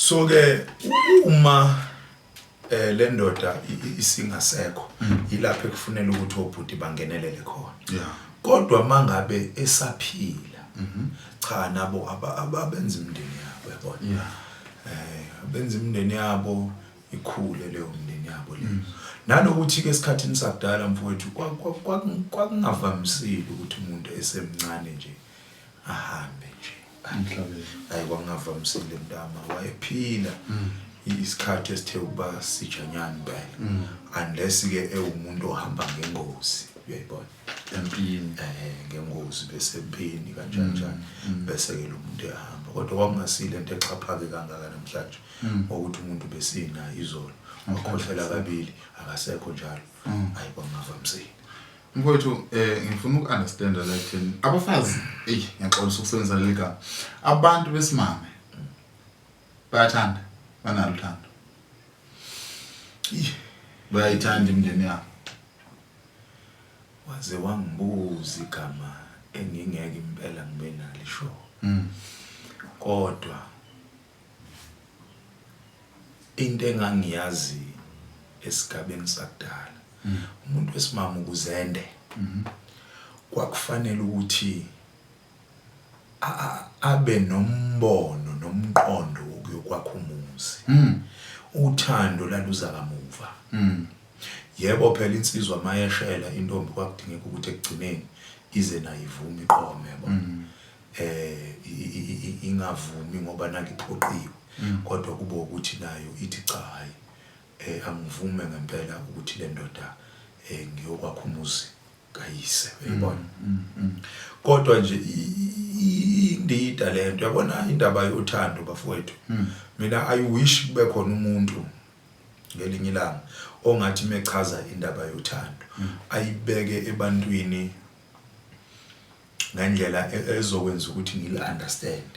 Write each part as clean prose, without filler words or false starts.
So ke uma le ndoda isingasekho ilapho ekufunela ukuthi obhuti bangenelele khona kodwa mangabe esaphila cha nabo abenza imindeni yabo yabona abenza imindeni yabo ikhule leyo mndeni yabo le nalokuthi ke esikhathini sakudala mfowethu kwakungavamisile ukuthi umuntu esemncane nje ahambe nje emhlabeni kwakungavamisile mntama wayephila isikhathi esithe ukuba sijanyana impela unless ke ewumuntu ohamba ngengozi uyayibona empini ngengozi bese empini kanjani bese ke lo muntu ehamba kodwa kwakungasile into exhaphake kangaka namhlanje ukuthi umuntu besina izolo wakhohlela kabili akasekho njalo hayi kwangavamisile mfowethu ngifuna ukunderstand like abafazi ngiyaxolisa ukusebenzisa leli gama abantu besimame bayathanda banalo uthando bayayithanda imindeni yabo waze wangibuza igama engingeke impela ngibe nalisho kodwa into engangiyazi esigabeni sakudala umuntu wesimama ukuzende kwakufanele ukuthi abe nombono nomqondo wokuyokwakha umuzi uthando laluza kamuva yebo phela insizwa mayeshela intombi kwakudingeka ukuthi ekugcineni ize nayivume iqome yabo ingavumi ngoba nakiphoqiwe kodwa kube ukuthi nayo ithi cha hayi angivume ngempela ukuthi le ndoda ngiyokwakha umuzi kayise uyibona kodwa nje indida lento yabona indaba yothando bafowethu mina I wish kube khona umuntu ngelinye ilanga ongathi mechaza indaba yothando ayibeke ebantwini ngendlela ezokwenza ukuthi ngili understand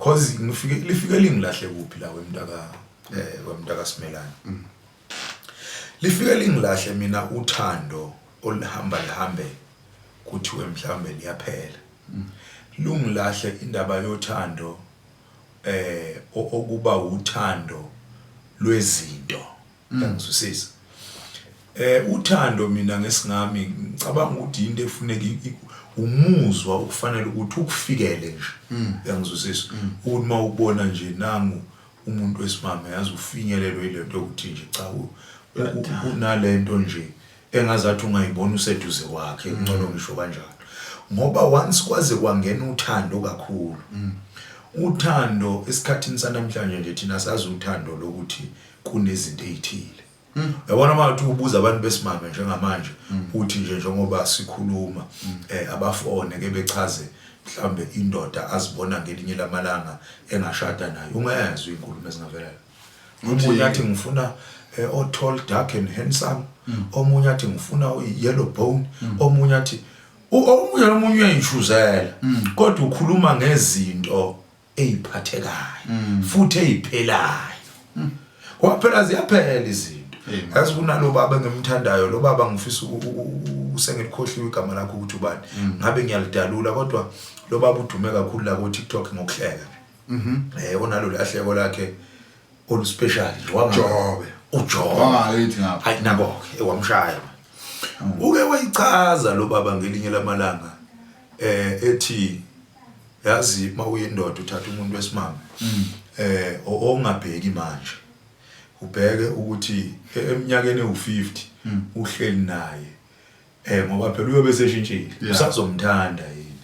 cause lifike lingilahle kuphi la wemntaka Simelane lifike lingilahle mina uthando olihamba lihambe kuthiwe mhlambe liyaphela lungilahle indaba yothando okuba uthando lwezinto ngizwisisa uthando mina ngesingami ngicabanga ukuthi into efuneka umuzwa ukufanele ukuthi ukufikele nje ngizwisisa ukuthi mawubona nje nangu umuntu wesimame yazi ufinyelelwe ilento ukuthi nje cha unalento nje engazathi ungayibona useduze kwakhe ngcono ngisho kanjalo ngoba once kwaze kwangena uthando kakhulu uthando esikhathini sanamhlanje nje thina sazi uthando lokuthi kunezinto ezithile yabona manje ubuza abantu besimame njengamanje uthi nje njengoba sikhuluma abafone ke bechaze mhlambe indoda azibona ngelinye lamalanga engashada nayo ungezwe inkulumo ezingavelela umuntu yathi ngifuna tall dark and handsome omunye athi ngifuna yellow bone omunye athi omunye uyayishuzela kodwa ukhuluma ngezinto eziphathekayo futhi eziphelayo kwaphela ziyaphela izinto yazi kunalo baba ngemthandayo lo baba ngifisa usengikhohliwe igama lakho ukuthi ubani ngabe ngiyalidalula kodwa lo baba udume kakhulu la ku TikTok ngokuhleka onalo lahleko lakhe olu special Jobe uJobe hayi nako ewamshaya uke wayichaza lo baba ngelinye lamalanga ethi yazi mawuyindoda uthatha umuntu wesimama ongabheki manje ubheke ukuthi eminyakeni u50 uhleli naye ngoba phela uyobe seshintshile usazomthanda yini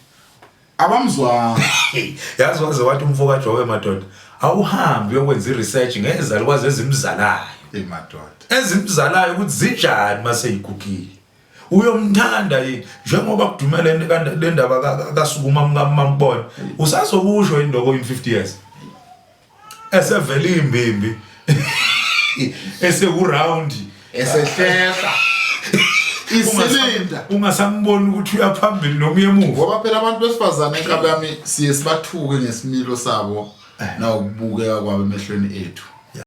abamzwa yazi waze wathi umfoka Jobe madoda awuhambi uyokwenza iresearch ngeza likwazi ezimzalayo madoda ezimzalayo ukuthi zinjani mase yigugile uyomthanda yini njengoba kudumele le ndaba kasukuma mngambona usazokusho indoko in 50 years esevele imbimbi eseku-round esehlela isilinda ungasamboni ukuthi uyaphambili noma uyemuva ngoba phela abantu besifazane enkaba yami siye sibathuke ngesimilo sabo na ukubukeka kwabo emehlweni ethu